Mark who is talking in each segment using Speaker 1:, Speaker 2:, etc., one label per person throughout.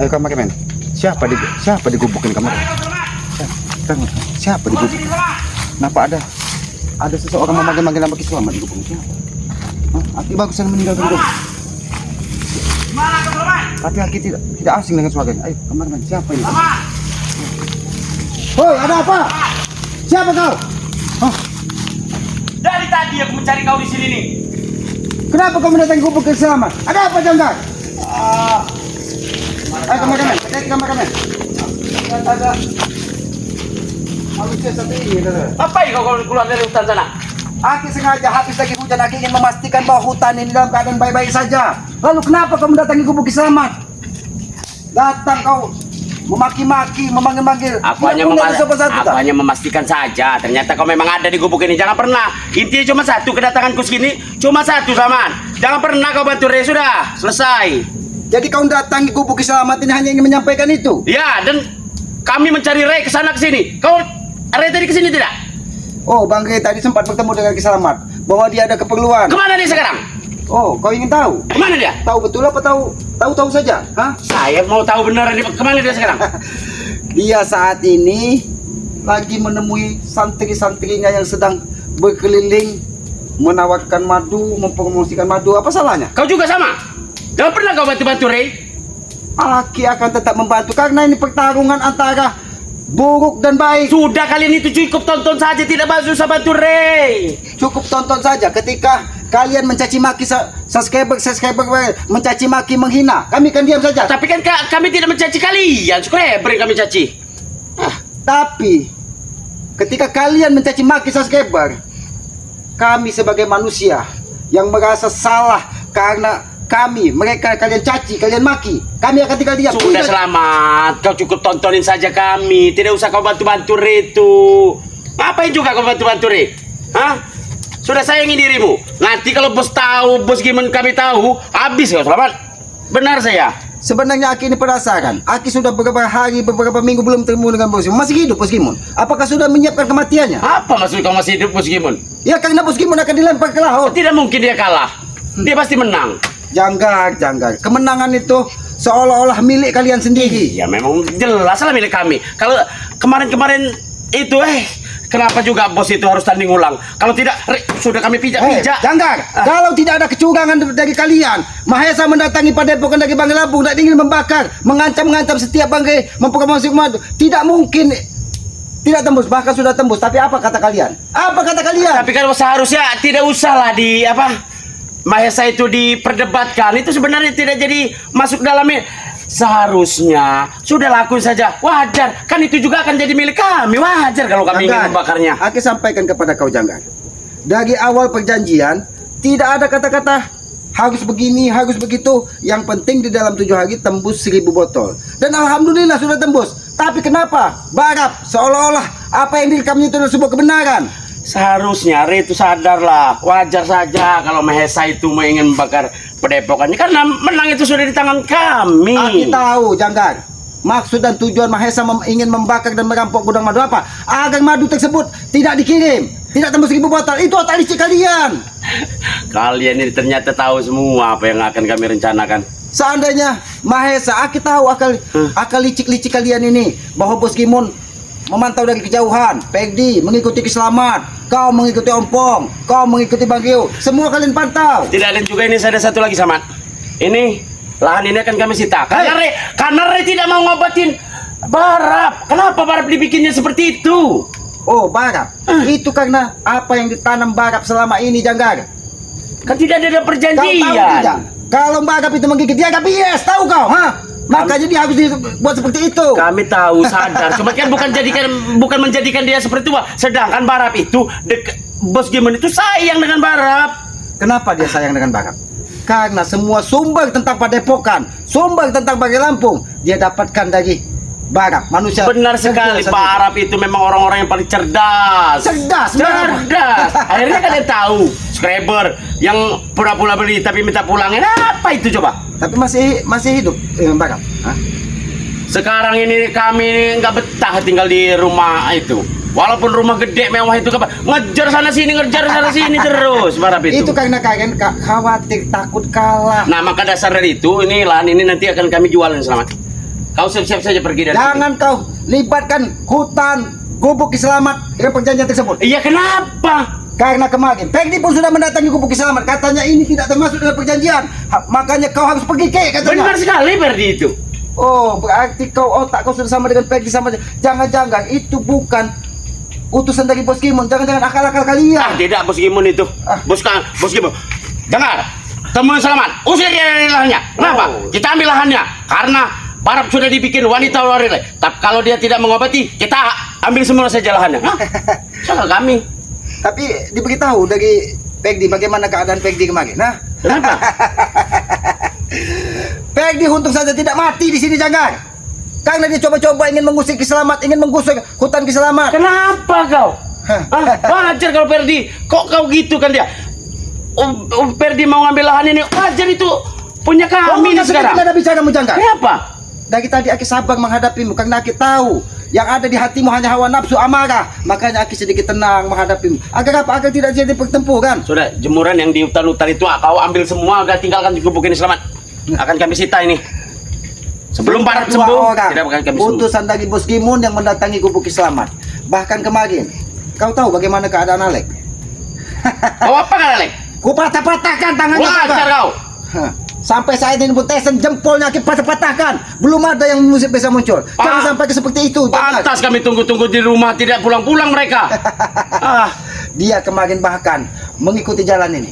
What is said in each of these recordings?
Speaker 1: Ayo kameramen. Siapa digubukin kamera? Siapa digubukin? Kenapa ada seseorang memanggil nama Ki Selamat digubukin? Siapa? Aki bagus yang meninggal dulu. Aki tidak asing dengan suaranya. Ayo kameramen, siapa ini? Hoi, ada apa? Siapa kau?
Speaker 2: Dari tadi aku mencari kau di sini nih.
Speaker 1: Kenapa kau mendatangi gubuk Ki Selamat? Ada apa Janggar? Ayo kameramen, cek kameramen. Ada manusia satu ini.
Speaker 2: Apa kau keluar dari hutan sana?
Speaker 1: Aki sengaja habis lagi hujan, Aki ingin memastikan bahwa hutan ini dalam keadaan baik-baik saja. Lalu kenapa kau mendatangi gubuk Ki Selamat? Datang kau memaki-maki, memanggil-manggil.
Speaker 2: Aku hanya memastikan saja. Ternyata kau memang ada di gubuk ini. Jangan pernah. Intinya cuma satu kedatanganku segini. Cuma satu, Saman. Jangan pernah kau bantu Re. Sudah selesai.
Speaker 1: Jadi kau datangi gubuk Ki Selamat ini hanya ingin menyampaikan itu?
Speaker 2: Ya, dan kami mencari Re ke sana ke sini. Kau Re tadi ke sini tidak?
Speaker 1: Oh, Bang Re tadi sempat bertemu dengan Ki Selamat bahwa dia ada keperluan.
Speaker 2: Kemana dia sekarang?
Speaker 1: Oh, kau ingin tahu?
Speaker 2: Kemana dia?
Speaker 1: Tahu betul apa tahu saja? Hah?
Speaker 2: Saya mau tahu beneran dia kemana dia sekarang.
Speaker 1: Dia saat ini lagi menemui santri-santrinya yang sedang berkeliling menawarkan madu, mempromosikan madu. Apa salahnya?
Speaker 2: Kau juga sama. Jangan pernah kau bantu-bantu Re.
Speaker 1: Aki akan tetap membantu karena ini pertarungan antara buruk dan baik.
Speaker 2: Sudah, kalian itu cukup tonton saja, tidak usah bantu Re.
Speaker 1: Cukup tonton saja ketika kalian mencaci maki subscriber mencaci maki, menghina. Kami kan diam saja.
Speaker 2: Tapi kan kami tidak mencaci kalian, subscriber yang kami caci.
Speaker 1: Tapi ketika kalian mencaci maki subscriber, kami sebagai manusia yang merasa salah karena mereka kalian caci, kalian maki, kami akan tinggal diam.
Speaker 2: Sudah selamat, kau cukup tontonin saja kami. Tidak usah kau bantu-bantu Re itu. Ngapain juga kau bantu-bantu Re? Hah? Sudah sayangi dirimu. Nanti kalau bos tahu, bos Gimon kami tahu, habis kau Selamat. Benar saya.
Speaker 1: Sebenarnya Aki ini penasaran. Aki sudah beberapa hari, beberapa minggu belum bertemu dengan Bos Gimon. Masih hidup Bos Gimon? Apakah sudah menyiapkan kematiannya?
Speaker 2: Apa maksud kau masih hidup bos Gimon?
Speaker 1: Ya karena Bos Gimon akan dilempar ke laut.
Speaker 2: Tidak mungkin dia kalah. Dia pasti menang.
Speaker 1: Janggar. Kemenangan itu seolah-olah milik kalian sendiri.
Speaker 2: Ya memang jelas lah milik kami. Kalau kemarin itu kenapa juga bos itu harus tanding ulang? Kalau tidak, sudah kami pijak-pijak.
Speaker 1: Janggar, kalau tidak ada kecurangan dari kalian, Mahesa mendatangi Padepokan dari Banggai Lampung, tidak ingin membakar, mengancam setiap Banggai mempromosikan madu. Tidak mungkin tidak tembus, bahkan sudah tembus. Tapi apa kata kalian?
Speaker 2: Tapi kan seharusnya tidak usah lah Mahesa itu diperdebatkan. Itu sebenarnya tidak jadi masuk dalamnya. Seharusnya sudah lakuin saja, wajar. Kan itu juga akan jadi milik kami, wajar kalau kami ingin membakarnya.
Speaker 1: Aku sampaikan kepada kau Janggar, dari awal perjanjian tidak ada kata-kata harus begini, harus begitu. Yang penting di dalam 7 hari tembus 1000 botol. Dan alhamdulillah sudah tembus. Tapi kenapa Barap seolah-olah apa yang direkamnya itu adalah sebuah kebenaran?
Speaker 2: Seharusnya Re itu sadarlah, wajar saja kalau Mahesa itu ingin membakar Padepokannya karena menang itu sudah di tangan kami.
Speaker 1: Aku tahu Janggar, maksud dan tujuan Mahesa ingin membakar dan merampok gudang madu apa? Agar madu tersebut tidak dikirim, tidak tembus 1000 botol. Itu otak licik kalian.
Speaker 2: Kalian ini ternyata tahu semua apa yang akan kami rencanakan.
Speaker 1: Seandainya Mahesa, aku tahu akal licik-licik kalian ini, bahwa Bos Gimon memantau dari kejauhan, Pegdi mengikuti Ki Selamat, kau mengikuti Ompong, kau mengikuti Bang Gio, semua kalian pantau.
Speaker 2: Tidak, dan juga ini ada satu lagi Samat. Ini lahan ini akan kami sita. Karena Re tidak mau ngobatin Barap. Kenapa Barap dibikinnya seperti itu?
Speaker 1: Oh Barap, itu karena apa yang ditanam Barap selama ini Janggar.
Speaker 2: Kan tidak ada perjanjian.
Speaker 1: Kau tahu tidak? Kalau Barap itu menggigit dia, yes, tahu kau, makanya dia harus dibuat seperti itu.
Speaker 2: Kami tahu, sadar. Cuma kan bukan menjadikan dia seperti itu. Sedangkan Barap itu Bos Gimon itu sayang dengan Barap.
Speaker 1: Kenapa dia sayang dengan Barap? Karena semua sumber tentang Padepokan, sumber tentang Banggai Lampung dia dapatkan dari Barap, manusia.
Speaker 2: Benar sekali, Barap itu memang orang-orang yang paling cerdas.
Speaker 1: Cerdas.
Speaker 2: Akhirnya kalian tahu, subscriber yang pura-pura beli tapi minta pulangin apa itu coba?
Speaker 1: Tapi masih hidup Barap.
Speaker 2: Sekarang ini kami nggak betah tinggal di rumah itu. Walaupun rumah gede mewah itu ngejar sana sini terus Barap itu.
Speaker 1: Itu karena kalian khawatir takut kalah.
Speaker 2: Nah maka dasar dari itu ini lahan ini nanti akan kami jualin Selamat. Kau siap-siap saja pergi dari
Speaker 1: Jangan kau libatkan hutan Gubuk Ki Selamat dengan perjanjian tersebut.
Speaker 2: sini. Iya, kenapa?
Speaker 1: Karena kemarin Peggy pun sudah mendatangi Gubuk Ki Selamat, katanya ini tidak termasuk dalam perjanjian. Makanya kau harus pergi katanya.
Speaker 2: Benar sekali Perdi itu.
Speaker 1: Oh, berarti otak kau sudah sama dengan Peggy sama. Jangan-jangan itu bukan utusan dari Bos Kimon. Jangan-jangan akal-akal kalian.
Speaker 2: Tidak, Bos Gimun itu. Bos Gimun. Dengar, temuin Selamat. Usir dia dari lahannya. Kenapa?
Speaker 1: Oh.
Speaker 2: Kita ambil lahannya. Karena Barab sudah dibikin wanita warile. Tapi kalau dia tidak mengobati, kita ambil semua saja lahannya. Hah? Salah kami.
Speaker 1: Tapi diberitahu dari Peggy bagaimana keadaan Peggy kemarin. Nah,
Speaker 2: Kenapa?
Speaker 1: Peggy untung saja tidak mati di sini, jangan. Karena dia coba-coba ingin mengusir Ki Selamat, ingin menggusur hutan Ki Selamat.
Speaker 2: Kenapa kau? Wajar kalau Perdi. Kok kau gitu kan dia? Perdi mau ngambil lahan ini. Wajar itu punya kami ini sekarang.
Speaker 1: Tidak ada bicara menjangkar.
Speaker 2: Kenapa?
Speaker 1: Dari tadi Aki sabar menghadapimu karena Aki tahu yang ada di hatimu hanya hawa nafsu amarah. Makanya Aki sedikit tenang menghadapimu. Agar apa? Agar tidak jadi pertempuran.
Speaker 2: Sudah, jemuran yang di hutan-hutan itu kau ambil semua, udah tinggalkan di gubuk ini Selamat. Akan kami sita ini. Sebelum Barab sembuh, tidak akan kami sembuh.
Speaker 1: utusan dari Bos Gimun yang mendatangi Gubuk Ki Selamat. Bahkan kemarin, kau tahu bagaimana keadaan Alek?
Speaker 2: Kau apa kan, Alek?
Speaker 1: Ku patah-patahkan tangannya.
Speaker 2: Wajar kau.
Speaker 1: Hah. Sampai saat ini pun Tyson jempolnya Aki patah-patahkan. Belum ada yang bisa muncul. Jangan sampai ke seperti itu. jangan.
Speaker 2: Pantas kami tunggu-tunggu di rumah, tidak pulang-pulang mereka.
Speaker 1: Dia kemarin bahkan mengikuti jalan ini,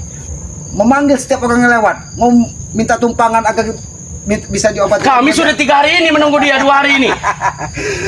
Speaker 1: memanggil setiap orang yang lewat, mau minta tumpangan agar bisa diobati.
Speaker 2: Kami sudah 3 hari ini menunggu dia, 2 hari ini.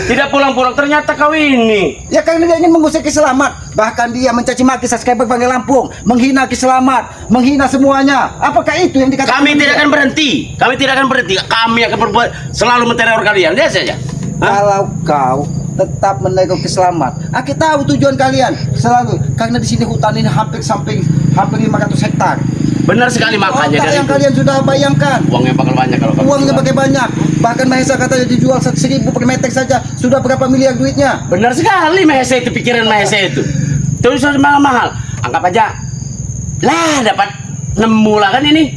Speaker 2: Tidak pulang-pulang, ternyata kau ini.
Speaker 1: Ya karena dia ingin mengusir Ki Selamat. Bahkan dia mencaci maki subscriber Banggai Lampung, menghina Ki Selamat, menghina semuanya. Apakah itu yang dikatakan?
Speaker 2: Kami tidak akan berhenti. Kami tidak akan berhenti. Kami akan berbuat selalu menteror kalian. Lihat saja.
Speaker 1: Kalau kau tetap menegur Ki Selamat, Aki tahu tujuan kalian selalu. Karena di sini hutan ini hampir 500 hektar.
Speaker 2: Benar sekali makanya
Speaker 1: Otak
Speaker 2: dari
Speaker 1: yang
Speaker 2: itu.
Speaker 1: kalian sudah bayangkan.
Speaker 2: Uangnya bakal banyak kalau kamu
Speaker 1: Uangnya
Speaker 2: jual.
Speaker 1: pakai banyak. Bahkan Mahesa katanya dijual 1.000 per meter saja. Sudah berapa miliar duitnya?
Speaker 2: Benar sekali Mahesa itu, pikiran Mahesa itu. Terus mahal-mahal. Anggap aja. Lah dapat 6 mula kan ini.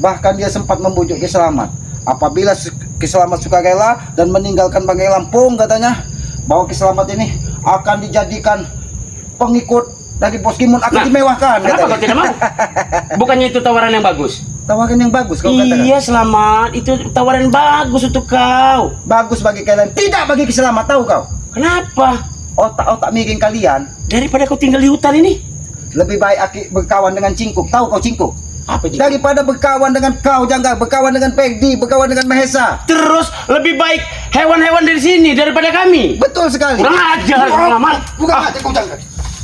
Speaker 1: Bahkan dia sempat membujuk Ki Selamat. Apabila Ki Selamat sukarela dan meninggalkan Banggai Lampung katanya, bahwa Ki Selamat ini akan dijadikan pengikut dari Bos Gimun, akan dimewahkan.
Speaker 2: Kenapa
Speaker 1: katanya.
Speaker 2: kau tidak mau? Bukannya itu tawaran yang bagus?
Speaker 1: Tawaran yang bagus kau katakan.
Speaker 2: Iya Selamat, itu tawaran bagus untuk kau.
Speaker 1: Bagus bagi kalian, tidak bagi Ki Selamat, tahu kau?
Speaker 2: Kenapa?
Speaker 1: Otak-otak mikirin kalian
Speaker 2: Daripada kau tinggal di hutan ini.
Speaker 1: lebih baik Aki berkawan dengan Cingkuk. Tahu kau Cingkuk?
Speaker 2: Apa itu?
Speaker 1: Daripada berkawan dengan kau, Jangga, berkawan dengan Peggy, berkawan dengan Mahesa.
Speaker 2: Terus lebih baik hewan-hewan dari sini daripada kami.
Speaker 1: Betul sekali.
Speaker 2: Kurang ajar Selamat.
Speaker 1: Bukan aja kau, Jangga.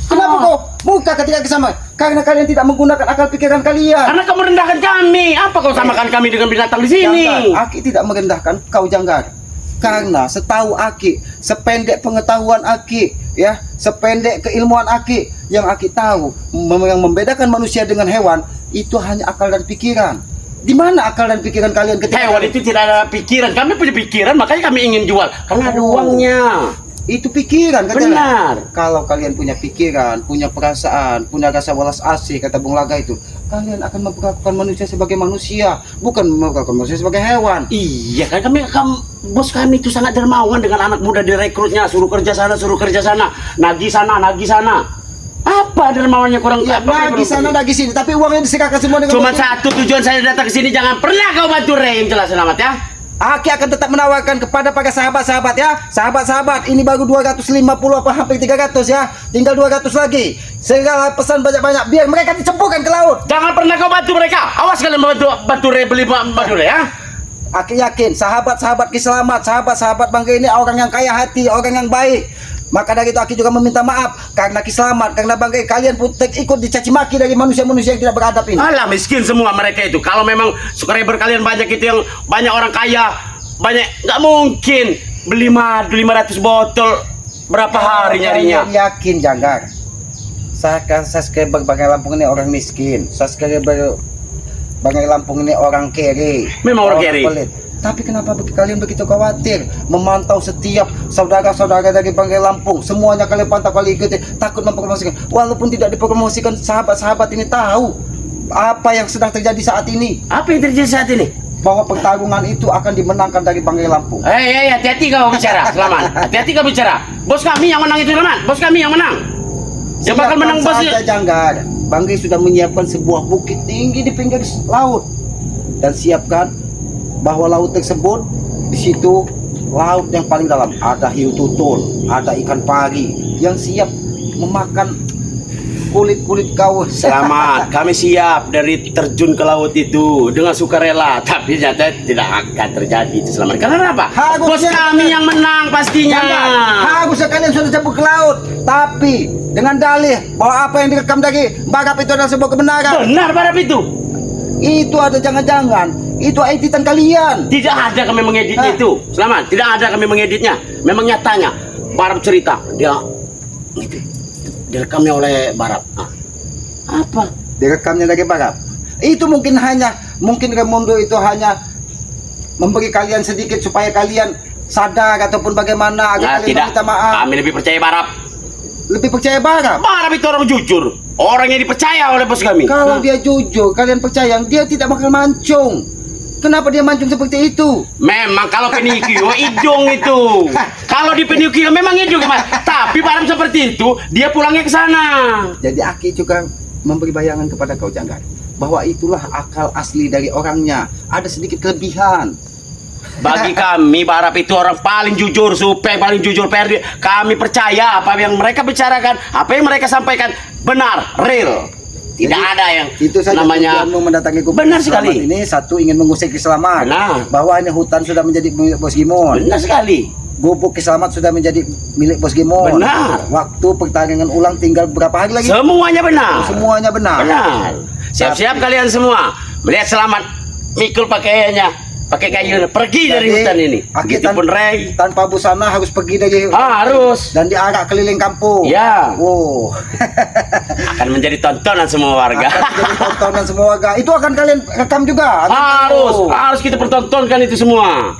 Speaker 1: Kenapa kau buka ketika sama? Karena kalian tidak menggunakan akal pikiran kalian.
Speaker 2: Karena kau merendahkan kami. Apa kau samakan kami dengan binatang di sini?
Speaker 1: Janggar, Aki tidak merendahkan kau, Janggar. Karena setahu Aki, sependek pengetahuan Aki, ya, sependek keilmuan Aki, yang Aki tahu yang membedakan manusia dengan hewan itu hanya akal dan pikiran. Di mana akal dan pikiran kalian ketika
Speaker 2: Hewan itu tidak ada pikiran. Kami punya pikiran, makanya kami ingin jual. Karena ada
Speaker 1: Oh.
Speaker 2: uangnya.
Speaker 1: itu pikiran katanya.
Speaker 2: Benar.
Speaker 1: Kalau kalian punya pikiran, punya perasaan, punya rasa welas asih, kata Bung Laga itu, kalian akan memperlakukan manusia sebagai manusia, bukan memperlakukan manusia sebagai hewan.
Speaker 2: Iya kan bos kami itu sangat dermawan dengan anak muda direkrutnya, suruh kerja sana, nagih sana. Apa dermawannya kurang?
Speaker 1: Ya, lagi sana, lagi sini, tapi uangnya diserahkan semua dengan
Speaker 2: Cuma
Speaker 1: betul.
Speaker 2: satu tujuan saya datang ke sini, jangan pernah kau bantu Reim, jelas Selamat ya.
Speaker 1: Aki akan tetap menawarkan kepada para sahabat-sahabat ya. Sahabat-sahabat, ini baru 250 apa hampir 300 ya. Tinggal 200 lagi. Segala pesan banyak-banyak biar mereka dicemplungkan ke laut.
Speaker 2: Jangan pernah kau bantu mereka. Awas kalian bantu Reim beli batu Reim ya.
Speaker 1: Aki yakin sahabat-sahabat Ki Selamat, sahabat-sahabat Bangga ini orang yang kaya hati, orang yang baik. Maka dari itu Aki juga meminta maaf karena Ki Selamat, karena Bangga kalian pun ikut dicaci maki dari manusia-manusia yang tidak beradab ini.
Speaker 2: Alah miskin semua mereka itu. Kalau memang subscriber kalian banyak itu yang banyak orang kaya, banyak nggak mungkin beli madu 500 botol berapa hari nyarinya.
Speaker 1: Kalian yakin, Janggar? Subscriber Bangga Lampung ini orang miskin. Subscriber Bangga Lampung ini orang kere.
Speaker 2: Memang orang kere.
Speaker 1: pelit. Tapi kenapa kalian begitu khawatir memantau setiap saudara-saudara dari Banggai Lampung? Semuanya kalian pantau, kalian ikuti, takut mempromosikan. Walaupun tidak dipromosikan, sahabat-sahabat ini tahu apa yang sedang terjadi saat ini.
Speaker 2: Apa yang terjadi saat ini?
Speaker 1: bahwa pertarungan itu akan dimenangkan dari Banggai Lampung.
Speaker 2: Hati-hati kau bicara, Selamat. Hati-hati kau bicara. Bos kami yang menang itu, Selamat. Bos kami yang menang. Yang bakal menang bos.
Speaker 1: Saja Janggar. Banggai sudah menyiapkan sebuah bukit tinggi di pinggir laut dan siapkan bahwa laut tersebut di situ laut yang paling dalam ada hiu tutul, ada ikan pari yang siap memakan kulit-kulit kau.
Speaker 2: Selamat, kami siap dari terjun ke laut itu dengan sukarela, tapi nyata tidak akan terjadi itu, Selamat. Karena apa? Bos kami yang menang pastinya.
Speaker 1: Harusnya kalian sudah cabut ke laut, tapi dengan dalih bahwa apa yang direkam dari Barap itu adalah sebuah kebenaran.
Speaker 2: Benar Barap itu.
Speaker 1: Itu ada jangan-jangan itu editan kalian.
Speaker 2: Tidak ada kami mengeditnya itu, Selamat. Tidak ada kami mengeditnya. Memang nyatanya Barap cerita dia gitu. Direkamnya oleh Barap. Apa?
Speaker 1: Direkamnya dari Barap. Itu mungkin Raimundo itu hanya memberi kalian sedikit supaya kalian sadar ataupun bagaimana agar kalian
Speaker 2: tidak.
Speaker 1: minta maaf.
Speaker 2: Kami lebih percaya Barap.
Speaker 1: Lebih percaya Barap.
Speaker 2: Barap itu orang jujur, orang yang dipercaya oleh bos kami.
Speaker 1: Kalau dia jujur, kalian percaya dia tidak bakal mancung. Kenapa dia mancung seperti itu?
Speaker 2: Memang kalau Pinocchio hidung itu. Kalau di Pinocchio memang hidung, Mas. Tapi Barap seperti itu, dia pulangnya ke sana.
Speaker 1: Jadi Aki juga memberi bayangan kepada kau Janggar bahwa itulah akal asli dari orangnya. Ada sedikit kelebihan.
Speaker 2: Bagi kami Barap itu orang paling jujur, supaya paling jujur Perdi. Kami percaya apa yang mereka bicarakan, apa yang mereka sampaikan benar, real. Tidak
Speaker 1: Jadi,
Speaker 2: ada yang
Speaker 1: itu saja
Speaker 2: namanya
Speaker 1: tujuanmu mendatangi Gubuk
Speaker 2: benar
Speaker 1: Selamat
Speaker 2: sekali.
Speaker 1: ini. Satu, ingin mengusir Kiselamat.
Speaker 2: Benar.
Speaker 1: Bahwa ini hutan sudah menjadi milik Bos Gimon.
Speaker 2: Benar sekali.
Speaker 1: Gubuk Kiselamat sudah menjadi milik Bos Gimon.
Speaker 2: Benar.
Speaker 1: Waktu pertandingan ulang tinggal berapa hari lagi?
Speaker 2: Semuanya benar.
Speaker 1: Semuanya benar.
Speaker 2: Benar. Siap-siap kalian semua melihat Selamat mikul pakaiannya, pakai kayu, pergi dari
Speaker 1: Jadi,
Speaker 2: hutan ini.
Speaker 1: Aki
Speaker 2: Begitupun Ray.
Speaker 1: tanpa busana harus pergi dari
Speaker 2: Harus.
Speaker 1: dan diarak keliling kampung.
Speaker 2: Ya.
Speaker 1: Wow.
Speaker 2: Akan menjadi tontonan semua warga.
Speaker 1: Akan menjadi tontonan semua warga. Itu akan kalian rekam juga.
Speaker 2: Harus kita pertontonkan itu semua.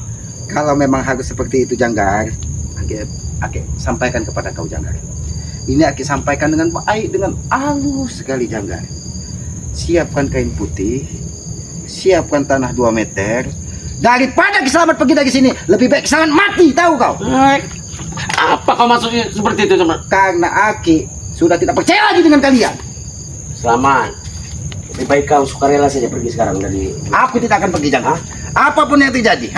Speaker 1: Kalau memang harus seperti itu Janggar, Aki sampaikan kepada kau Janggar. Ini Aki sampaikan dengan baik, dengan halus sekali Janggar. Siapkan kain putih, siapkan tanah 2 meter. Daripada Kiselamat pergi dari sini, lebih baik Kiselamat mati, tahu kau?
Speaker 2: Apa kau maksudnya seperti itu, teman?
Speaker 1: Karena Aki sudah tidak percaya lagi dengan kalian.
Speaker 2: Selamat. Lebih baik kau sukarela saja pergi sekarang dari.
Speaker 1: Aku tidak akan pergi Janggar. Apapun yang terjadi,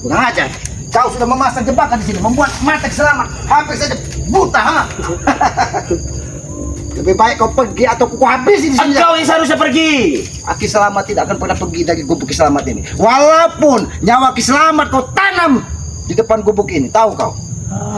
Speaker 1: kurang ajar. Kau sudah memasang jebakan di sini, membuat mata Kiselamat hampir saja buta, Lebih baik kau pergi atau ku habisi di sini.
Speaker 2: Engkau yang seharusnya pergi.
Speaker 1: Aki Selamat tidak akan pernah pergi dari gubuk Kiselamat ini. Walaupun nyawa Kiselamat kau tanam di depan gubuk ini, tahu kau?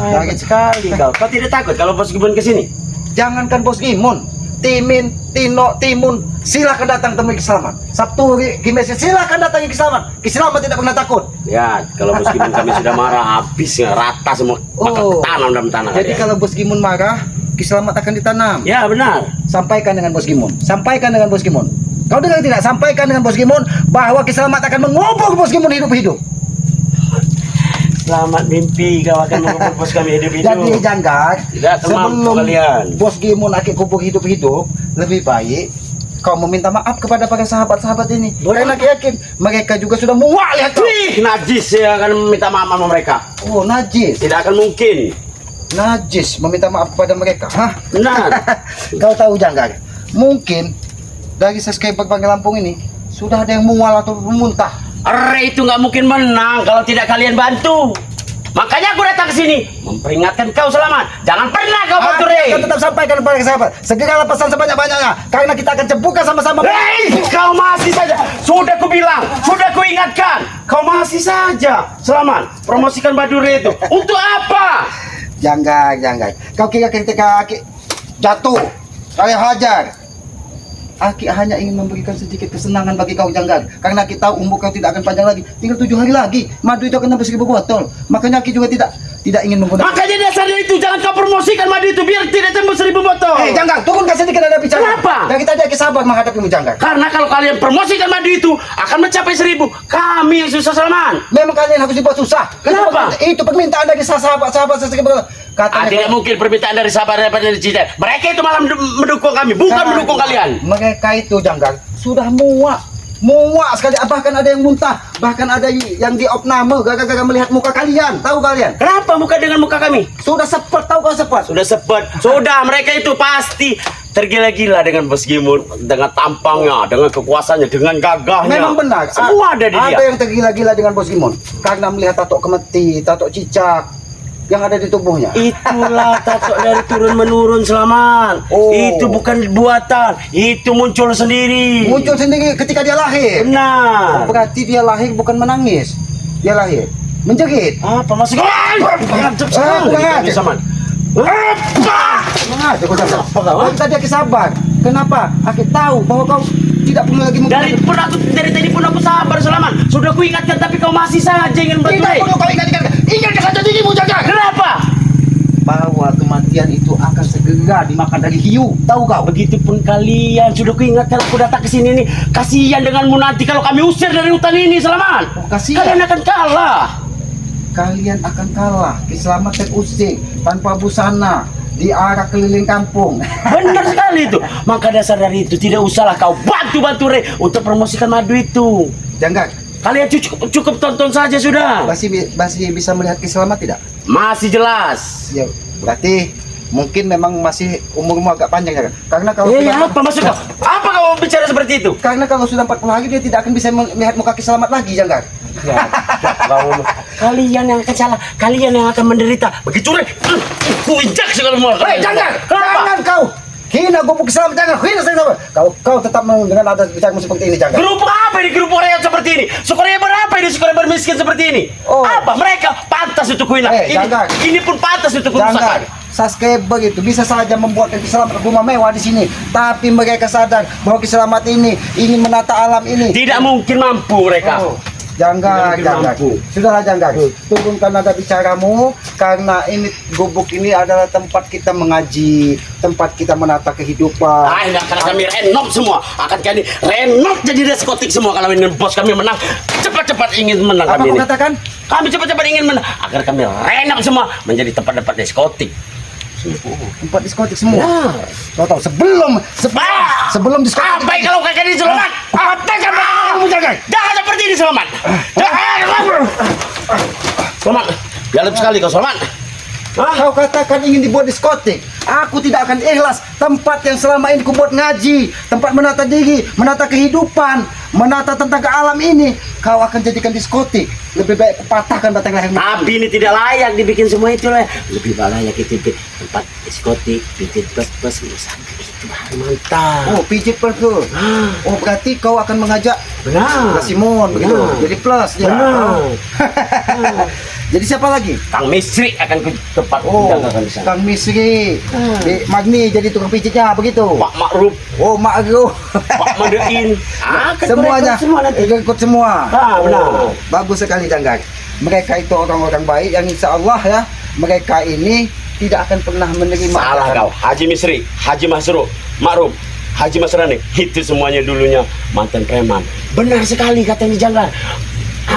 Speaker 2: Hebat sekali kau. Kau tidak takut kalau Bos Gimon ke sini?
Speaker 1: Jangankan Bos Gimon, Timin, Tino, Timun, silakan datang temui Kiselamat. Sabtu, Gimesi, silakan datangi Kiselamat. Kiselamat tidak pernah takut.
Speaker 2: Ya, kalau Bos Gimon kami sudah marah, habis ya, rata semua, bakal tanam dalam tanah.
Speaker 1: Jadi kalau Bos Gimon marah, Kiselamat akan ditanam.
Speaker 2: Ya benar.
Speaker 1: Sampaikan dengan Bos Gimon. Sampaikan dengan Bos Gimon. Kau dengar tidak? Sampaikan dengan Bos Gimon bahwa Kiselamat akan mengubur Bos Gimon hidup-hidup.
Speaker 2: Selamat mimpi kau akan mengubur bos kami hidup-hidup.
Speaker 1: Jadi Janggar,
Speaker 2: Tidak termampu kalian.
Speaker 1: Bos Gimon akan kubur hidup-hidup, lebih baik kau meminta maaf kepada para sahabat-sahabat ini. Karena yakin mereka juga sudah muak lihat kau.
Speaker 2: Najis ya akan meminta maaf sama mereka.
Speaker 1: Oh, najis.
Speaker 2: Tidak akan mungkin.
Speaker 1: Najis meminta maaf kepada mereka.
Speaker 2: Benar.
Speaker 1: Kau tahu Janggar, mungkin dari subscriber Banggai Lampung ini sudah ada yang mual atau muntah.
Speaker 2: Ray itu nggak mungkin menang kalau tidak kalian bantu. Makanya aku datang ke sini memperingatkan kau Selamat. Jangan pernah kau bantu Ray.
Speaker 1: Kita tetap sampaikan kepada sahabat. Segeralah pesan sebanyak-banyaknya karena kita akan cepukan sama-sama.
Speaker 2: Ray, kau masih saja. Sudah ku bilang, sudah ku ingatkan. Kau masih saja. Selamat, promosikan baju Ray itu. Untuk apa?
Speaker 1: Janggar. Kau kira ketika Aki jatuh, saya hajar. Aki hanya ingin memberikan sedikit kesenangan bagi kau Janggar. Karena kita tahu umur kau tidak akan panjang lagi. Tinggal 7 hari lagi. Madu itu akan tambah 1000 botol. Makanya Aki juga tidak ingin menggunakan.
Speaker 2: Makanya dasarnya itu jangan kau promosikan madu itu biar tidak tembus 1000 botol.
Speaker 1: Janggar, turunkan sedikit ada bicara.
Speaker 2: Kenapa?
Speaker 1: Dari tadi Aki sabar menghadapimu Janggar.
Speaker 2: Karena kalau kalian promosikan madu itu akan mencapai 1000. Kami yang susah Selamat.
Speaker 1: Memang kalian harus dibuat susah.
Speaker 2: Kenapa?
Speaker 1: Itu permintaan dari sahabat-sahabat subscriber. Katanya
Speaker 2: Tidak mungkin permintaan dari sahabat dari Cita. Mereka itu malah mendukung kami, bukan mendukung kalian.
Speaker 1: Mereka itu Janggar sudah muak Muak sekali, bahkan ada yang muntah, bahkan ada yang diopname gara-gara melihat muka kalian. Tahu kalian?
Speaker 2: Kenapa muka dengan muka kami?
Speaker 1: Sudah sepet, tahu kau sepet?
Speaker 2: Sudah sepet. Sudah, mereka itu pasti tergila-gila dengan Bos Gimun, dengan tampangnya, dengan kekuasaannya, dengan gagahnya.
Speaker 1: Memang benar.
Speaker 2: Semua ada di dia.
Speaker 1: Ada yang tergila-gila dengan Bos Gimon karena melihat tato kemeti, tato cicak yang ada di tubuhnya.
Speaker 2: Itulah tato dari turun menurun Selamat.
Speaker 1: Oh.
Speaker 2: Itu bukan buatan, itu muncul sendiri.
Speaker 1: Muncul sendiri ketika dia lahir.
Speaker 2: Benar.
Speaker 1: Berarti dia lahir bukan menangis. Dia lahir menjerit.
Speaker 2: Apa masuk? Mantap sekali.
Speaker 1: kurang ajar.
Speaker 2: Bisa, Man.
Speaker 1: Nah, kau jangan.
Speaker 2: Apa kau?
Speaker 1: Kau tadi aku sabar. Kenapa? Aku tahu bahwa kau tidak perlu lagi
Speaker 2: Dari tadi pun aku sabar Selamat. Sudah ku ingatkan tapi kau masih saja ingin
Speaker 1: Tidak
Speaker 2: bercerai.
Speaker 1: perlu kau ingat-ingat. Ingat saja dirimu, jaga.
Speaker 2: Kenapa?
Speaker 1: Bahwa kematian itu akan segera dimakan dari hiu. Tahu kau?
Speaker 2: Begitupun kalian, sudah ku ingatkan aku datang ke sini nih. Kasihan denganmu nanti kalau kami usir dari hutan ini Selamat.
Speaker 1: Oh, kasihan.
Speaker 2: Kalian akan kalah.
Speaker 1: Kalian akan kalah. Kiselamat terusik tanpa busana di arah keliling kampung.
Speaker 2: Benar sekali itu. Maka dasar dari itu tidak usahlah kau bantu-bantu Rey untuk promosikan madu itu.
Speaker 1: Jangan.
Speaker 2: Kalian cukup tonton saja sudah.
Speaker 1: Masih bisa melihat Kiselamat tidak?
Speaker 2: Masih jelas.
Speaker 1: Ya, berarti mungkin memang masih umurmu agak panjang ya. Karena kalau
Speaker 2: Apa maksud kau? Apa kau bicara seperti itu?
Speaker 1: karena kalau sudah 40 hari dia tidak akan bisa melihat muka Kiselamat lagi, jangan.
Speaker 2: Kalian yang akan salah, kalian yang akan menderita. Begitu Rey, ku injak segala macam.
Speaker 1: Jangan.
Speaker 2: Kenapa?
Speaker 1: Jangan kau. Hina gubuk Kiselamat, jangan. Hina saya. Kau tetap dengan ada bicaramu seperti ini, jangan.
Speaker 2: Grup apa ini grup orang seperti ini? Sukarya berapa ini? Sukarya bermiskin seperti ini?
Speaker 1: Oh.
Speaker 2: Apa? Mereka pantas untuk kuhina.
Speaker 1: Jangan.
Speaker 2: Ini pun pantas untuk
Speaker 1: Jangan.
Speaker 2: kerusakan.
Speaker 1: Subscriber itu bisa saja membuat Kiselamat rumah mewah di sini, tapi mereka sadar bahwa Kiselamat ini ingin menata alam ini.
Speaker 2: Tidak mungkin mampu mereka.
Speaker 1: Oh, jangan.
Speaker 2: mampu.
Speaker 1: Sudahlah, jangan. Turunkan nada bicaramu karena ini gubuk ini adalah tempat kita mengaji, tempat kita menata kehidupan.
Speaker 2: Ah, ini akan kami renov semua. Akan kami renov jadi diskotik semua kalau ini bos kami menang. Cepat-cepat ingin menang
Speaker 1: Apa
Speaker 2: kami
Speaker 1: kau
Speaker 2: ini.
Speaker 1: katakan?
Speaker 2: Kami cepat-cepat ingin menang agar kami renov semua menjadi tempat-tempat diskotik.
Speaker 1: Tempat diskotik semua.
Speaker 2: Nah.
Speaker 1: Kau tahu sebelum diskotik.
Speaker 2: Apa kalau kakak ini selamat? Apa kamu jangan? Jangan seperti ini selamat. Jangan. Selamat. Galak sekali kau selamat.
Speaker 1: Kau katakan ingin dibuat diskotik. Aku tidak akan ikhlas. Tempat yang selama ini kubuat ngaji, tempat menata diri, menata kehidupan, menata tentang ke alam ini, kau akan jadikan diskotik. Lebih baik patahkan batang lehermu.
Speaker 2: Tapi ini tidak layak dibikin semua itu lah. Lebih layak itu tempat diskotik, pijit plus itu baru mantap.
Speaker 1: Oh, pijit perlu. Oh, berarti kau akan mengajak
Speaker 2: Benar.
Speaker 1: Simon begitu.
Speaker 2: Benar.
Speaker 1: Jadi plus ya.
Speaker 2: Benar.
Speaker 1: Jadi siapa lagi?
Speaker 2: Kang Misri akan ke tempat
Speaker 1: Oh,
Speaker 2: dagangan di sana.
Speaker 1: Kang Misri. Di Magni jadi tukang pijitnya begitu.
Speaker 2: Pak Ma'ruf,
Speaker 1: Oh, Mak Agro.
Speaker 2: Pak Madein.
Speaker 1: Semuanya
Speaker 2: Semua nanti.
Speaker 1: ikut semua.
Speaker 2: Ah, benar.
Speaker 1: Oh, bagus sekali, Janggar. Mereka itu orang-orang baik yang insya Allah ya, mereka ini tidak akan pernah menerima.
Speaker 2: Salah kau. Haji Misri, Haji Masro, Ma'ruf, Haji Masrani. Itu semuanya dulunya mantan preman. Benar sekali katanya Janggar.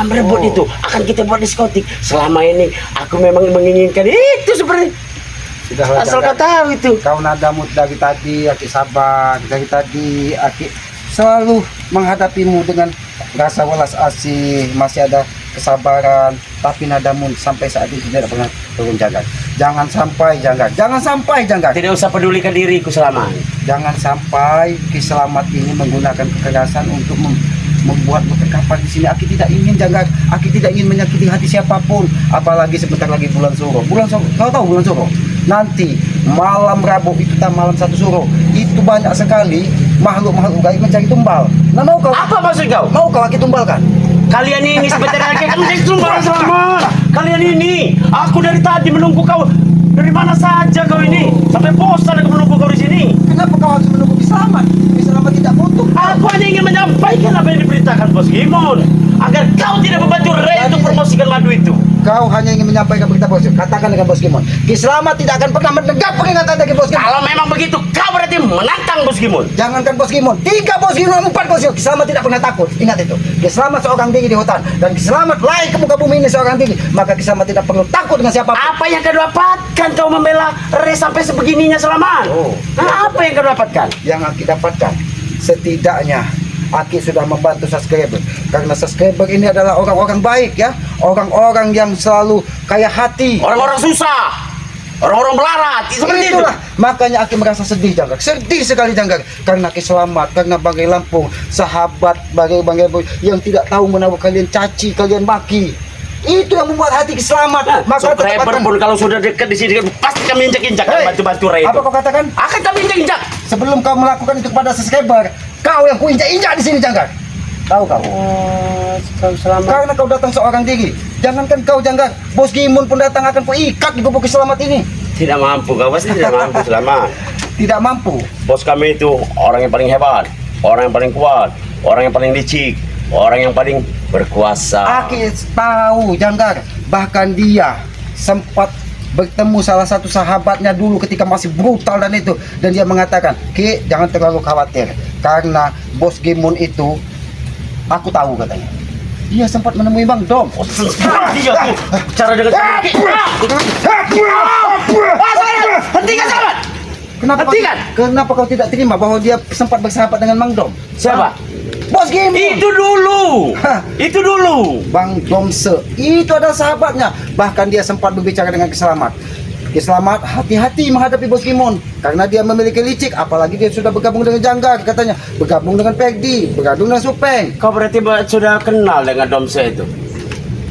Speaker 2: Merebut
Speaker 1: Oh.
Speaker 2: itu akan kita buat diskotik. Selama ini aku memang menginginkan itu seperti
Speaker 1: Sudahlah,
Speaker 2: asal kau
Speaker 1: Janggar.
Speaker 2: tahu itu.
Speaker 1: Kau nadamu dari tadi, Aki sabar. Dari tadi, Aki selalu menghadapimu dengan rasa welas asih, masih ada kesabaran. Tapi nadamu sampai saat ini tidak pernah turun, Janggar. Jangan sampai, Janggar. Jangan sampai, Janggar.
Speaker 2: Tidak usah pedulikan diriku selama ini.
Speaker 1: Jangan sampai Kiselamat ini menggunakan kekerasan untuk membuat kekekapan di sini. Aki tidak ingin, Janggar. Aki tidak ingin menyakiti hati siapapun. Apalagi sebentar lagi bulan Suro. Bulan Suro, kau tahu bulan Suro? Nanti malam Rabu itu malam 1 Suro. Itu banyak sekali makhluk-makhluk gaib mencari tumbal. Nah, mau kau?
Speaker 2: Apa maksud kau?
Speaker 1: Mau kau Aki tumbalkan?
Speaker 2: Kalian ini sebentar lagi akan menjadi sumber selamat. Kalian ini, aku dari tadi menunggu kau. Dari mana saja kau ini? Sampai bosan aku menunggu kau di sini.
Speaker 1: Kenapa kau harus menunggu Kiselamat? Kiselamat tidak butuh.
Speaker 2: Aku hanya ingin menyampaikan apa yang diberitakan Bos Gimon agar kau tidak membantu Rey untuk promosikan madu itu.
Speaker 1: Kau hanya ingin menyampaikan berita Bos. Katakan dengan Bos Gimon. Kiselamat tidak akan pernah mendengar peringatan dari Bos Gimon.
Speaker 2: Kalau memang begitu, kau berarti menantang Bos Gimon.
Speaker 1: Jangankan Bos Gimon, 3 Bos Gimon, 4 Bos Gimon. Kiselamat tidak pernah takut. Ingat itu. Kiselamat seorang diri di hutan dan Kiselamat lain ke muka bumi ini seorang diri. Maka Kiselamat tidak perlu takut dengan siapapun.
Speaker 2: Apa yang kau dapatkan kau membela Rey sampai sebegininya Selamat?
Speaker 1: Oh.
Speaker 2: Apa yang kau dapatkan?
Speaker 1: Yang kita dapatkan setidaknya Aki sudah membantu subscriber. Karena subscriber ini adalah orang-orang baik ya, orang-orang yang selalu kaya hati.
Speaker 2: Orang-orang susah, orang-orang melarat, seperti itu.
Speaker 1: Itulah makanya Aki merasa sedih Janggar, sedih sekali Janggar, karena Aki selamat, karena Bagai Lampung, sahabat Bagai yang tidak tahu menaruh kalian caci, kalian maki. Itu yang membuat hati Aki selamat.
Speaker 2: Nah,
Speaker 1: Maka
Speaker 2: subscriber pun kalau sudah dekat di sini pasti kami injak-injak bantu-bantu Ray.
Speaker 1: apa kau katakan?
Speaker 2: Akan kami injak-injak.
Speaker 1: Sebelum kau melakukan itu kepada subscriber, kau yang kuinjak-injak di sini Janggar. Tahu kau?
Speaker 2: Selamat.
Speaker 1: Karena kau datang seorang diri. Jangankan kau Janggar, Bos Gimun pun datang akan kuikat di gubuk selamat ini.
Speaker 2: Tidak mampu, kau pasti tidak mampu Selamat.
Speaker 1: Tidak mampu.
Speaker 2: Bos kami itu orang yang paling hebat, orang yang paling kuat, orang yang paling licik, orang yang paling berkuasa.
Speaker 1: Aki tahu Janggar, bahkan dia sempat bertemu salah satu sahabatnya dulu ketika masih brutal dan itu, dan dia mengatakan, Ki jangan terlalu khawatir karena Bos Gimun itu aku tahu katanya. Dia sempat menemui Bang Dom.
Speaker 2: Dia tuh cara dengan hentikan Selamat. Hentikan.
Speaker 1: Kenapa kau tidak terima bahwa dia sempat bersahabat dengan Bang Dom?
Speaker 2: Siapa?
Speaker 1: Bos Gimun.
Speaker 2: Itu dulu. Itu dulu.
Speaker 1: Bang Domse itu adalah sahabatnya. Bahkan dia sempat berbicara dengan Keselamat. Keselamat hati-hati menghadapi Bos Gimun karena dia memiliki licik, apalagi dia sudah bergabung dengan Janggar katanya, bergabung dengan Pegdi, bergabung dengan Supeng.
Speaker 2: Kau berarti sudah kenal dengan Domse itu?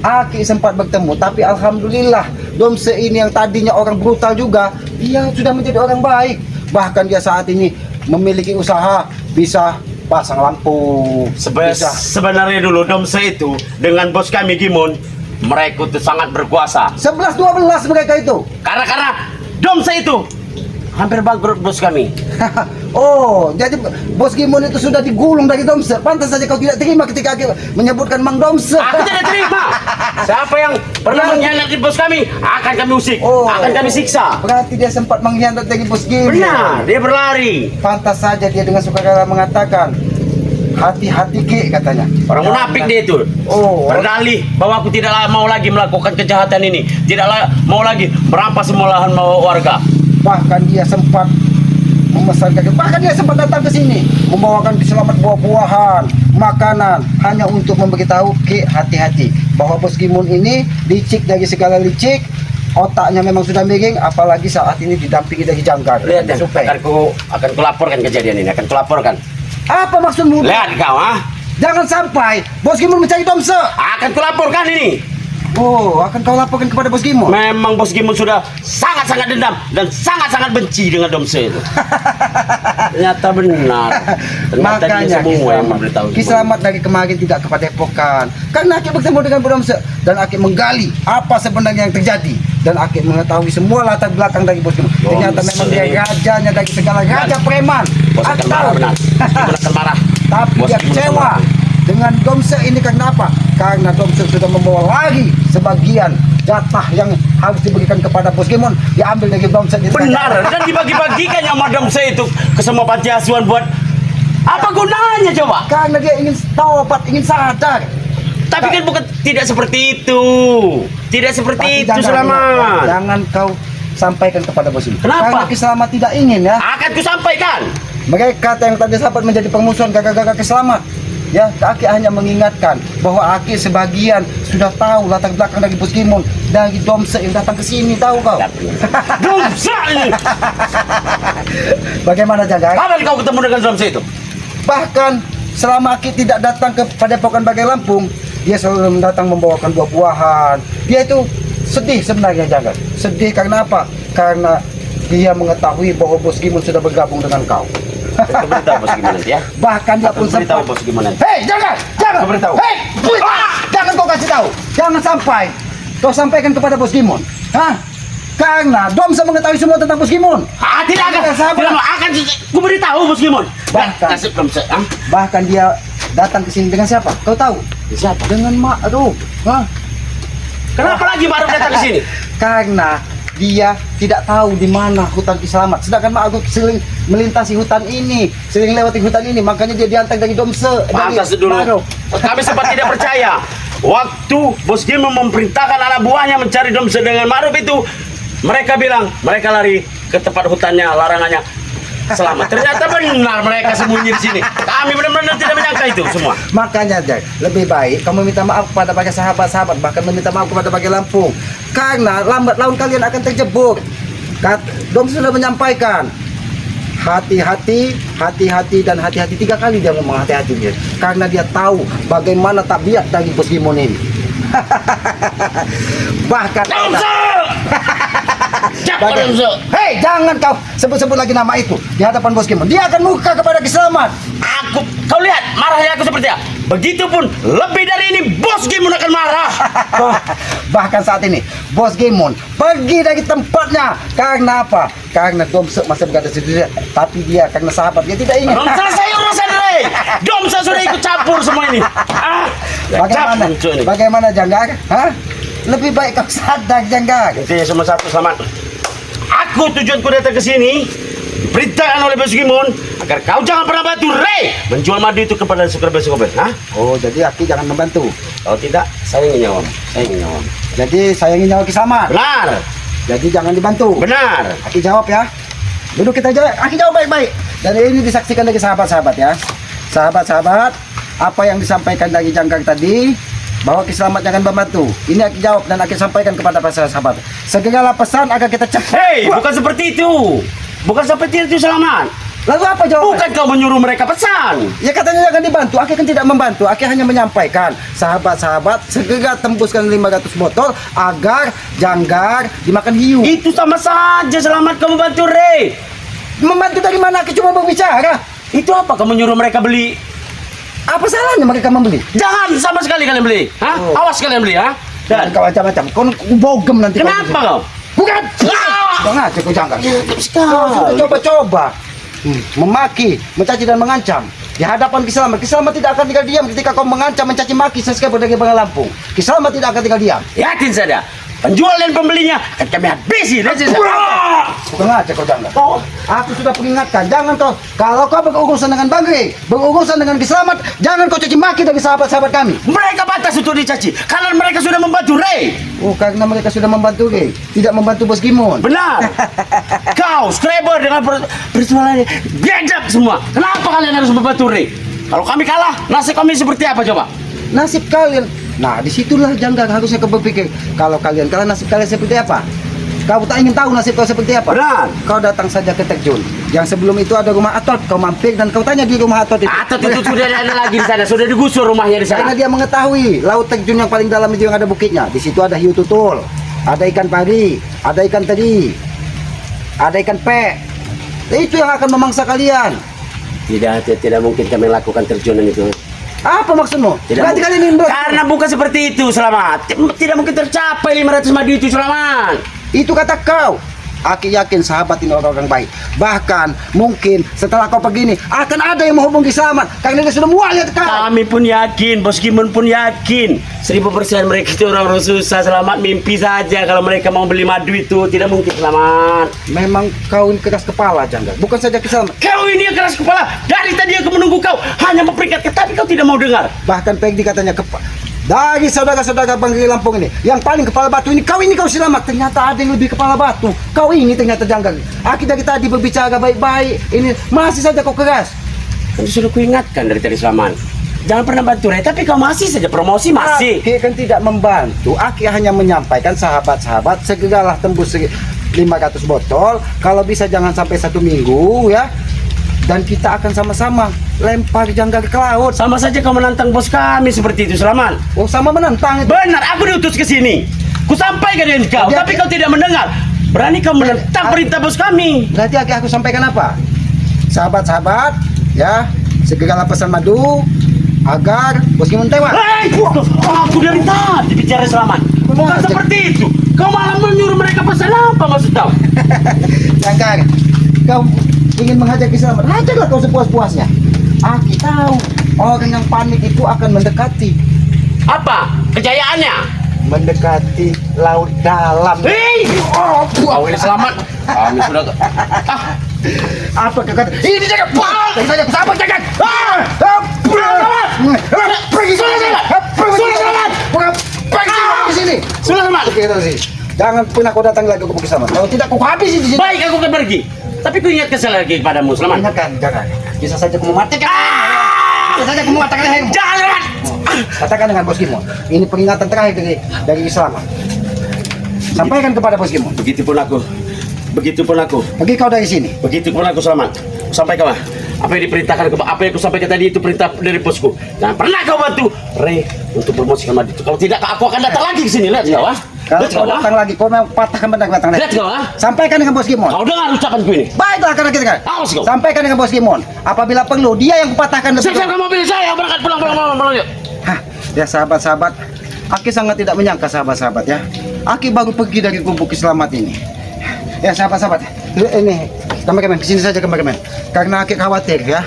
Speaker 1: Aki sempat bertemu, tapi alhamdulillah Domse ini yang tadinya orang brutal juga, dia sudah menjadi orang baik. Bahkan dia saat ini memiliki usaha, bisa pasang lampu.
Speaker 2: Sebenarnya dulu Domse itu dengan bos kami Gimun, mereka itu sangat berkuasa.
Speaker 1: 11-12 mereka itu.
Speaker 2: Karena Domse itu hampir bangkrut bos kami.
Speaker 1: Oh, jadi Bos Gimun itu sudah digulung dari Domse. Pantas saja kau tidak terima ketika Aki menyebutkan Mang Domse.
Speaker 2: Aku tidak terima. Siapa yang pernah mengkhianati bos kami akan kami usik, akan kami siksa.
Speaker 1: Berarti dia sempat mengkhianati Bos Gimun.
Speaker 2: Benar, dia berlari.
Speaker 1: Pantas saja dia dengan sukarela mengatakan, hati-hati Ki katanya.
Speaker 2: Orang munafik dia itu. Berdalih bahwa aku tidak mau lagi melakukan kejahatan ini, mau lagi merampas semua lahan warga.
Speaker 1: Bahkan dia sempat memesan bahkan dia sempat datang ke sini membawakan Keselamat buah-buahan, makanan hanya untuk memberitahu Ki hati-hati bahwa Bos Gimun ini licik dari segala licik, otaknya memang sudah miring, apalagi saat ini didampingi dari Janggar.
Speaker 2: Lihat dan akan kulaporkan kejadian ini, akan kulaporkan.
Speaker 1: Apa maksudmu?
Speaker 2: Lihat kau,
Speaker 1: Jangan sampai Bos Gimun mencari Domse.
Speaker 2: Akan kulaporkan ini.
Speaker 1: Oh, akan kau laporkan kepada Bos Gimun?
Speaker 2: Memang Bos Gimun sudah sangat-sangat dendam dan sangat-sangat benci dengan Domse itu. Ternyata benar. Ternyata dia semua yang memberitahu.
Speaker 1: Ki Selamat dari kemarin tidak ke Padepokan karena Aki bertemu dengan Bu Domse dan Aki menggali apa sebenarnya yang terjadi dan Aki mengetahui semua latar belakang dari Bos Gimun. Ternyata memang dia rajanya dari segala raja preman.
Speaker 2: Bos akan marah benar. Bos akan marah.
Speaker 1: Tapi dia kecewa dengan Domse ini karena apa? Karena Domse sudah membawa lagi sebagian jatah yang harus diberikan kepada Bos Gimun, diambil dari Domse.
Speaker 2: Benar, dan dibagi-bagikan sama Domse itu ke semua panti asuhan buat apa gunanya coba?
Speaker 1: Karena dia ingin taubat, ingin sadar.
Speaker 2: Tapi kan bukan tidak seperti itu. Tidak seperti itu,
Speaker 1: jangan,
Speaker 2: Selamat.
Speaker 1: Jangan kau sampaikan kepada Bos Gimun.
Speaker 2: Kenapa?
Speaker 1: Karena Ki Selamat tidak ingin ya.
Speaker 2: Akan ku sampaikan.
Speaker 1: Mereka yang tadi sahabat menjadi permusuhan gara-gara Ki Selamat. Ya, Aki hanya mengingatkan bahwa Aki sebagian sudah tahu latar belakang dari Bos Gimun, dari Domse yang datang ke sini, tahu kau?
Speaker 2: Domse ini.
Speaker 1: Bagaimana Janggar?
Speaker 2: Kapan kau ketemu dengan Domse itu?
Speaker 1: Bahkan selama Aki tidak datang ke Padepokan Bagai Lampung, dia selalu datang membawakan buah-buahan. Dia itu sedih sebenarnya Janggar. Sedih karena apa? Karena dia mengetahui bahwa Bos Gimun sudah bergabung dengan kau.
Speaker 2: Aku beritahu Bos Gimun nanti ya.
Speaker 1: Bahkan dia pun
Speaker 2: beritahu
Speaker 1: sempat.
Speaker 2: Bos Gimun nanti.
Speaker 1: Hei, jangan.
Speaker 2: Aku beritahu.
Speaker 1: Hei, jangan kau kasih tahu. Jangan sampai kau sampaikan kepada Bos Gimun. Hah? Karena Domse mengetahui semua tentang Bos Gimun.
Speaker 2: Tidak akan ku beritahu Bos Gimun. Nasib Domse.
Speaker 1: Bahkan dia datang ke sini dengan siapa? Kau tahu?
Speaker 2: Siapa?
Speaker 1: Dengan Ma'ruf. Hah?
Speaker 2: Kenapa lagi baru datang ke sini?
Speaker 1: Karena dia tidak tahu di mana hutan Ki Selamat. Sedangkan Ma'ruf sering melintasi hutan ini, sering lewati hutan ini, makanya dia diantar dari Domse.
Speaker 2: Pantas dulu. Kami sempat tidak percaya. Waktu Bos Gimun memerintahkan anak buahnya mencari Domse dengan Ma'ruf itu, mereka bilang mereka lari ke tempat hutannya, larangannya. Selamat. Ternyata benar mereka sembunyi di sini. Kami benar-benar tidak menyangka itu semua.
Speaker 1: Makanya Jack, lebih baik kamu minta maaf kepada bagi sahabat-sahabat, bahkan meminta maaf kepada bagi Lampung. Karena lambat laun kalian akan terjebak. Dom sudah menyampaikan hati-hati, hati-hati dan hati-hati 3 kali dia ngomong hati-hati dia. Karena dia tahu bagaimana tabiat dari Bos Gimon ini. Bahkan hei, jangan kau sebut-sebut lagi nama itu di hadapan Bos Gimon. Dia akan muka kepada Kiselamat.
Speaker 2: Kau lihat marahnya aku seperti apa? Begitupun lebih dari ini Bos Gimon akan marah.
Speaker 1: Bahkan saat ini Bos Gimon pergi dari tempatnya. Karena apa? Karena Domsek masih berada sendiri. Tapi dia karena sahabat dia tidak ingin.
Speaker 2: Belum selesai urusan Rey. Domsa sudah ikut campur semua ini.
Speaker 1: Bagaimana? Bagaimana Janggar? Hah? Lebih baik kau sadar Janggar.
Speaker 2: Itu ya semua satu Selamat. Aku tujuanku datang ke sini diperintahkan oleh Bos Gimon agar kau jangan pernah bantu Rey menjual madu itu kepada Sukarbe. Hah?
Speaker 1: Oh, jadi Aki jangan membantu.
Speaker 2: Kalau tidak, saya ingin nyawa. Saya ingin nyawa.
Speaker 1: Jadi sayangi nyawa Kiselamat.
Speaker 2: Benar.
Speaker 1: Jadi jangan dibantu.
Speaker 2: Benar.
Speaker 1: Aki jawab ya. Duduk kita jawab. Aki jawab baik-baik. Dan ini disaksikan dari sahabat-sahabat ya. Sahabat-sahabat, apa yang disampaikan dari Janggar tadi bahwa Kiselamat jangan membantu. Ini Aki jawab dan Aki sampaikan kepada para sahabat. Segala pesan agar kita cepat.
Speaker 2: Hei, bukan seperti itu. Bukan seperti itu Selamat.
Speaker 1: Lalu apa jawabannya?
Speaker 2: Bukan kau menyuruh mereka pesan.
Speaker 1: Ya katanya jangan dibantu. Aki kan tidak membantu. Aki hanya menyampaikan sahabat-sahabat segera tembuskan 500 botol agar Janggar dimakan hiu.
Speaker 2: Itu sama saja Selamat kamu bantu Rey.
Speaker 1: Membantu dari mana? Aki cuma berbicara.
Speaker 2: Itu apa kamu menyuruh mereka beli?
Speaker 1: Apa salahnya mereka membeli?
Speaker 2: Jangan sama sekali kalian beli. Hah?
Speaker 1: Oh.
Speaker 2: Awas kalian beli ya.
Speaker 1: Dan
Speaker 2: Dan
Speaker 1: kau macam-macam. Kau bogem nanti.
Speaker 2: kenapa kau?
Speaker 1: Bukan. Bang aja kau Janggar. Kau sudah coba-coba memaki, mencaci dan mengancam di hadapan Kiselamat. Kiselamat tidak akan tinggal diam ketika kau mengancam, mencaci maki sesekali berbagai Bang Lampung. Kiselamat tidak akan tinggal diam.
Speaker 2: Yakin saja. Penjual dan pembelinya akan kami habisi.
Speaker 1: Bukan aja kau Janggar. Aku sudah peringatkan, jangan kau. Kalau kau berurusan dengan Bang Rey, berurusan dengan Kiselamat, jangan kau caci maki dari sahabat-sahabat kami.
Speaker 2: Mereka batas untuk dicaci karena mereka sudah membantu Rey.
Speaker 1: Oh, karena mereka sudah membantu Rey, tidak membantu Bos Gimon.
Speaker 2: Benar. Kau Scrabble dengan persoalannya bejak semua. Kenapa kalian harus membantu Rey? Kalau kami kalah, nasib kami seperti apa coba?
Speaker 1: Nasib kalian. Nah, disitulah Janggar harusnya kau berpikir. Kalau kalian kalah, nasib kalian seperti apa? Kau tak ingin tahu nasib kau seperti apa?
Speaker 2: Benar.
Speaker 1: Kau datang saja ke Terjun. Yang sebelum itu ada rumah Atot. Kau mampir dan kau tanya di rumah Atot itu.
Speaker 2: Atau itu sudah ada lagi di sana, sudah digusur rumahnya di
Speaker 1: Karena
Speaker 2: sana.
Speaker 1: dia mengetahui laut Terjun yang paling dalam itu yang ada bukitnya. Di situ ada hiu tutul, ada ikan pari, ada ikan teri, ada ikan pe. Itu yang akan memangsa kalian.
Speaker 2: Tidak mungkin kami lakukan terjunan itu.
Speaker 1: Apa maksudmu?
Speaker 2: Tidak
Speaker 1: Berarti
Speaker 2: mungkin.
Speaker 1: kalian ingin
Speaker 2: Karena bukan seperti itu Selamat. Tidak mungkin tercapai 500 madu itu Selamat.
Speaker 1: Itu kata kau. Aki yakin sahabat ini orang-orang baik. Bahkan mungkin setelah kau pergi ini akan ada yang menghubungi Selamat karena dia sudah muak lihat kau.
Speaker 2: Kami pun yakin, Bos Gimon pun yakin 1000% mereka itu orang-orang susah. Selamat mimpi saja kalau mereka mau beli madu itu. Tidak mungkin Selamat.
Speaker 1: Memang kau ini keras kepala Janggar. Bukan saja Kiselamat.
Speaker 2: Kau ini yang keras kepala. Dari tadi aku menunggu kau hanya memperingatkan, tapi kau tidak mau dengar.
Speaker 1: Bahkan Peggy katanya dari saudara-saudara Bang Rey Lampung ini yang paling kepala batu ini kau Selamat. Ternyata ada yang lebih kepala batu. Kau ini ternyata Janggar. Aki dari tadi berbicara baik-baik. Ini masih saja kau keras.
Speaker 2: Kan sudah kuingatkan dari tadi Selamat. Jangan pernah bantu Rey, tapi kau masih saja promosi masih.
Speaker 1: Aki kan tidak membantu. Aki hanya menyampaikan sahabat-sahabat segeralah tembus 500 botol. Kalau bisa jangan sampai 1 minggu ya. Dan kita akan sama-sama lempar Janggar ke laut.
Speaker 2: Sama saja kau menantang bos kami seperti itu Selamat.
Speaker 1: Oh, sama menantang itu.
Speaker 2: Benar, aku diutus ke sini. Ku sampaikan dengan kau, tapi kau tidak mendengar. Berani kau menentang perintah bos kami.
Speaker 1: Berarti aku sampaikan apa? Sahabat-sahabat, ya, segeralah pesan madu agar Bos Gimon tewas.
Speaker 2: Hei, aku dari tadi bicara Selamat. Bukan seperti itu. Kau malah menyuruh mereka pesan apa maksud kau?
Speaker 1: Janggar, kau ingin menghajar Kiselamat, hajarlah kau sepuas-puasnya. Aki tahu orang yang panik itu akan mendekati
Speaker 2: Apa? Kejayaannya?
Speaker 1: mendekati laut dalam.
Speaker 2: Hei! Kau ini Selamat. Kami sudah...
Speaker 1: Apa kau kata? Ini jaga pak. Saya sabar jaga. Pergi Selamat. Selamat. Pergi di sini.
Speaker 2: Sudah Selamat.
Speaker 1: Jangan pernah kau datang lagi ke Bukit Selamat. Kalau tidak kau habisi di sini.
Speaker 2: Baik, aku akan pergi. Tapi ku ingatkan sekali lagi kepadamu, Selamat.
Speaker 1: Ingatkan, jangan. Bisa saja aku mematikan. Bisa saja aku mematikan lehermu.
Speaker 2: Jangan.
Speaker 1: Katakan dengan Bos Gimon. Ini peringatan terakhir dari Selamat. Sampaikan kepada Bos Gimon.
Speaker 2: Begitupun aku. Begitupun aku.
Speaker 1: Pergi kau dari sini.
Speaker 2: Begitupun aku, Selamat. Sampaikan apa yang diperintahkan, apa yang aku sampaikan tadi itu perintah dari bosku. Jangan pernah kau bantu Ray untuk promosikan Madi itu. Kalau tidak, aku akan datang lagi ke sini. Lihat kau,
Speaker 1: Kalau kau datang lagi, kau mau patahkan batang leher.
Speaker 2: Lihat kau,
Speaker 1: Sampaikan dengan Bos Gimon.
Speaker 2: Kau dengar ucapanku ini.
Speaker 1: Baiklah, karena kita kan.
Speaker 2: Awas kau.
Speaker 1: Sampaikan dengan Bos Gimon. Apabila perlu, dia yang kupatahkan.
Speaker 2: Siap ke mobil saya, berangkat pulang yuk.
Speaker 1: Hah, ya sahabat-sahabat, Aki sangat tidak menyangka sahabat-sahabat ya. Aki baru pergi dari gubuk Selamat ini. Ya sahabat-sahabat, ini kameramen kesini saja kameramen. Karena Aki khawatir ya,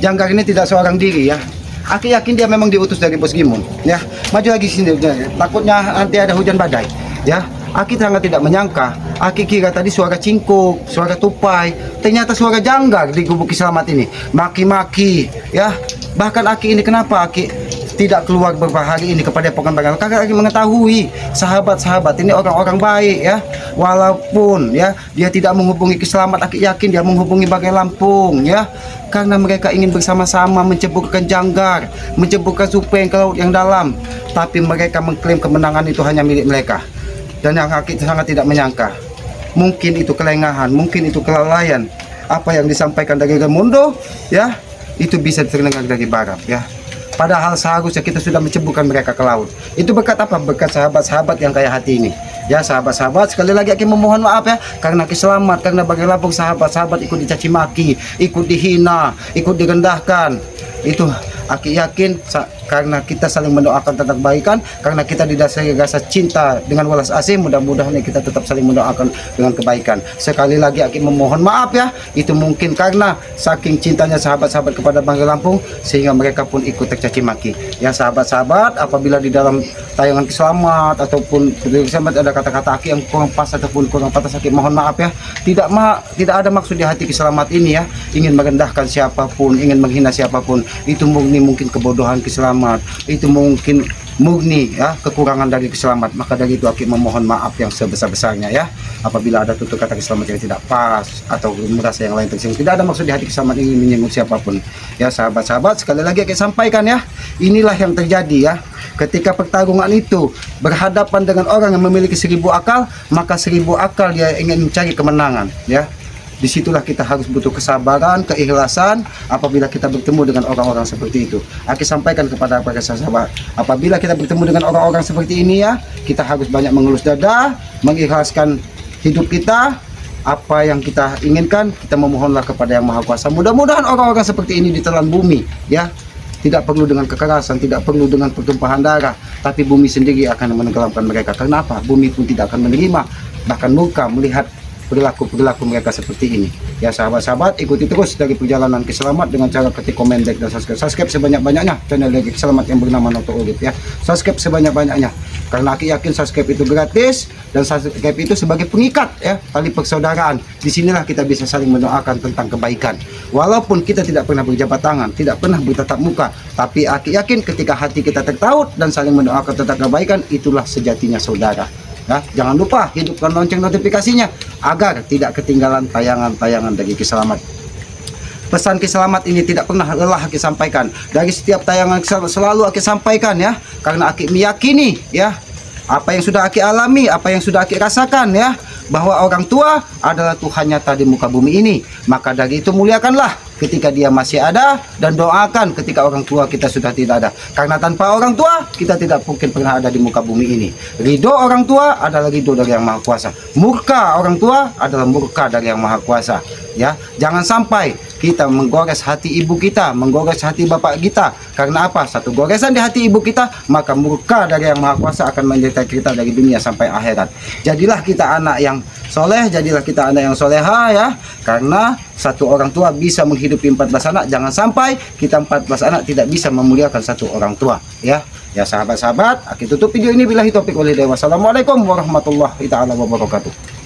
Speaker 1: Janggar ini tidak seorang diri ya. Aki yakin dia memang diutus dari Bos Gimon ya. Maju lagi sini, takutnya nanti ada hujan badai ya. Aki sangat tidak menyangka. Aki kira tadi suara cingkuk, suara tupai, ternyata suara Janggar di gubuk Selamat ini. Maki-maki ya. Bahkan Aki ini kenapa Aki tidak keluar beberapa hari ini kepada Padepokan Bangala? Karena Aki mengetahui sahabat-sahabat ini orang-orang baik ya. Walaupun ya dia tidak menghubungi Selamat, Aki yakin dia menghubungi Bagai Lampung ya. Karena mereka ingin bersama-sama menceburkan Janggar, menceburkan Supeng ke laut yang dalam. Tapi mereka mengklaim kemenangan itu hanya milik mereka. Dan yang Aki sangat tidak menyangka, mungkin itu kelengahan, mungkin itu kelalaian. Apa yang disampaikan dari Raimundo ya, itu bisa terdengar dari barat ya. Padahal seharusnya kita sudah menceburkan mereka ke laut. Itu berkat apa? Berkat sahabat-sahabat yang kaya hati ini. Ya sahabat-sahabat, sekali lagi Aki memohon maaf ya. Karena Aki Selamat, karena Bagai Lampung sahabat-sahabat ikut dicaci maki, ikut dihina, ikut direndahkan. Itu Aki yakin karena kita saling mendoakan tentang kebaikan, karena kita didasari rasa cinta dengan welas asih, mudah-mudahan kita tetap saling mendoakan dengan kebaikan. Sekali lagi Aki memohon maaf ya. Itu mungkin karena saking cintanya sahabat-sahabat kepada Bagai Lampung sehingga mereka pun ikut tercaci maki. Ya sahabat-sahabat, apabila di dalam tayangan Selamat ataupun di Selamat ada kata-kata Aki yang kurang pas ataupun kurang pantas, Aki mohon maaf ya. Tidak ada maksud di hati Selamat ini ya, ingin merendahkan siapapun, ingin menghina siapapun. Itu mungkin kebodohan Selamat, itu mungkin murni ya kekurangan dari Selamat. Maka dari itu Aki memohon maaf yang sebesar-besarnya ya. Apabila ada tutur kata Selamat yang tidak pas atau merasa yang lain tersinggung, tidak ada maksud di hati Selamat ingin menyinggung siapapun. Ya sahabat-sahabat, sekali lagi Aki sampaikan ya, inilah yang terjadi ya. Ketika pertarungan itu berhadapan dengan orang yang memiliki 1000 akal, maka 1000 akal dia ingin mencari kemenangan ya. Disitulah kita harus butuh kesabaran, keikhlasan apabila kita bertemu dengan orang-orang seperti itu. Aki sampaikan kepada para sahabat, apabila kita bertemu dengan orang-orang seperti ini ya, kita harus banyak mengelus dada, mengikhlaskan hidup kita. Apa yang kita inginkan, kita memohonlah kepada Yang Maha Kuasa. Mudah-mudahan orang-orang seperti ini ditelan bumi ya. Tidak perlu dengan kekerasan, tidak perlu dengan pertumpahan darah, tapi bumi sendiri akan menenggelamkan mereka. Kenapa? Bumi pun tidak akan menerima, bahkan murka melihat perilaku mereka seperti ini. Ya sahabat-sahabat, ikuti terus dari perjalanan Selamat dengan cara ketik komen, like, dan subscribe sebanyak-banyaknya channel dari Selamat yang bernama Noto Urip ya. Subscribe sebanyak-banyaknya karena Aki yakin subscribe itu gratis dan subscribe itu sebagai pengikat ya, tali persaudaraan. Disinilah kita bisa saling mendoakan tentang kebaikan. Walaupun kita tidak pernah berjabat tangan, tidak pernah bertatap muka, tapi Aki yakin ketika hati kita tertaut dan saling mendoakan tentang kebaikan, itulah sejatinya saudara. Ya, jangan lupa hidupkan lonceng notifikasinya agar tidak ketinggalan tayangan-tayangan dari Selamat. Pesan Selamat ini tidak pernah lelah Aki sampaikan. Dari setiap tayangan selalu Aki sampaikan ya, karena Aki meyakini ya, apa yang sudah Aki alami, apa yang sudah Aki rasakan ya, bahwa orang tua adalah Tuhan nyata di muka bumi ini. Maka dari itu muliakanlah ketika dia masih ada, dan doakan ketika orang tua kita sudah tidak ada. Karena tanpa orang tua kita tidak mungkin pernah ada di muka bumi ini. Ridho orang tua adalah ridho dari Yang Maha Kuasa. Murka orang tua adalah murka dari Yang Maha Kuasa. Ya, jangan sampai kita menggores hati ibu kita, menggores hati bapak kita. Karena apa? Satu goresan di hati ibu kita, maka murka dari Yang Maha Kuasa akan menderita kita dari dunia sampai akhirat. Jadilah kita anak yang soleh, jadilah kita anak yang soleha ya. Karena satu orang tua bisa menghidupi 14 anak, jangan sampai kita 14 anak tidak bisa memuliakan satu orang tua ya. Ya sahabat-sahabat, Aki tutup video ini billahi taufiq wal hidayah. Wassalamualaikum warahmatullahi taala wabarakatuh.